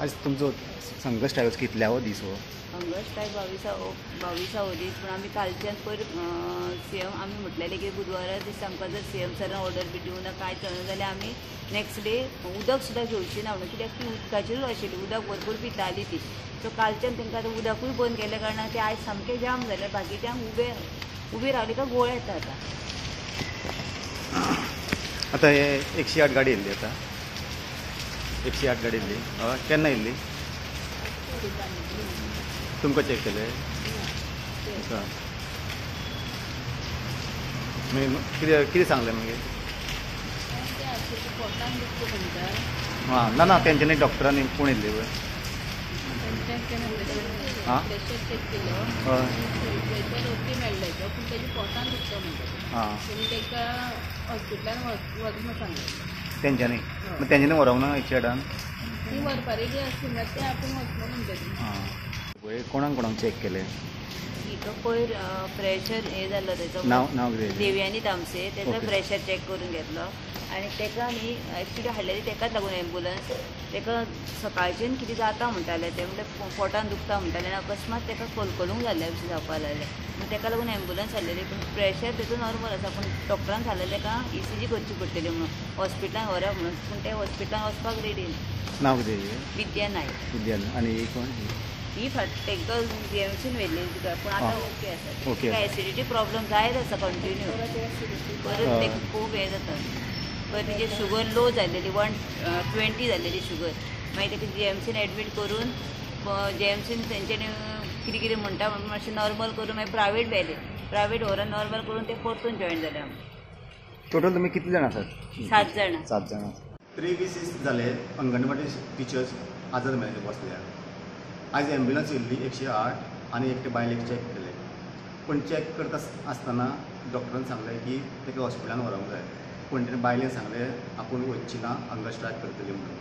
आज तुमचो संघर्ष ट्रॅव्हल्स कितल्या दीस हो? संघर्ष काय 22 दीस पूण आमी कालच्यान पयर सीएम आमी म्हटलेलें की बुधवारा दीस आमकां जर सीएम सरान ऑर्डर बी दिवं ना कांय जालें जाल्यार आमी नेक्स्ट डे उदक सुद्दां घेवची ना म्हणून, कित्याक ती उदकाचेरूच आशिल्ली, उदक भरपूर पिताली ती. सो कालच्यान तांकां आतां उदकूय बंद केल्या कारणान ते आयज सामकें जाम जालें. बाकीच्यांक उबे रावली काय गोळ येता आतां. आतां हे 108 गाडी येयल्ली आतां 108 गाडी येयल्ली केन्ना येयल्ली? तुमकां चॅक केले? मागीर कितें सांगलें मागीर? हां ना तेंच्यांनी डॉक्टरांनी कोण येयल्ली पळय? हां प्रेशर चेक केलो, हय प्रेशर ओके मेळ्ळें पूण तेजे पोटान दुखता म्हणटा. हां तेणी ताका हॉस्पिटलान वच म्हणून सांगलें तेंच्यांनी. मागीर तेंच्यांनी व्हरोंक ना 108? ती व्हरपा रेडी आसली ना ते आपूण वचना म्हणटाली. हां पळय कोणाक चॅक केलें? हिका पयर प्रेशर हे जाल्लो तेचो नांव कितें? देवयानी तामसे. तेचो ओके. प्रेशर चॅक करून घेतलो आनी तेका न्ही एक्चुली हाडलेली तेकाच लागून एम्बुलन्स. तेका सकाळच्यान कितें जाता म्हणटाले ते, म्हणजे पोटान दुखता म्हणटाले आनी अकस्मात तेका कलकलूंक जाल्ले अशें जावपा लागलें. पूण तेका लागून एम्बुलन्स हाडलेली. पूण प्रेशर तेचो नॉर्मल आसा. पूण डॉक्टरान सांगलें तेका ECG करची पडटली म्हणून, हॉस्पिटलान व्हरप म्हणून. पूण ते हॉस्पिटलान वचपाक रेडी ना. नांव कितें? विद्या नायक. विद्यान. आनी कोण? ही तांकां जीएमसीन व्हेल्ली पूण आतां ओके आसा. ओके. ताका एसिडिटी प्रॉब्लम जायत आसा कंटिन्यू. परत ताका खूब हें जाता. पयर तेजी शुगर लो जाल्लेली 120 जाल्लेली शुगर. मागीर ताका जीएमसीन एडमीट करून जीएमसीन तेंच्यांनी कितें कितें म्हणटा म्हणून मातशें नॉर्मल करून मागीर प्रायवेट व्हेलें. प्रायवेट व्हरून नॉर्मल करून ते परतून जॉयन जाले आमी. टोटल तुमी कितले जाण आसात? 7 जाणां. 7 जाणां. 3 वीक जाले अंगणवाडी टिचर्स आजार मेळ्ळे बसल्यार. आज एम्बुलन्स येयल्ली 108 आनी एकटे बायलेक चॅक केले. पूण चॅक करता आसतना डॉक्टरान सांगलें की ताका हॉस्पिटलान व्हरोंक जाय. पूण तेणें बायलेन सांगलें आपूण वचची ना, हांगा स्ट्रायक करतली म्हणून.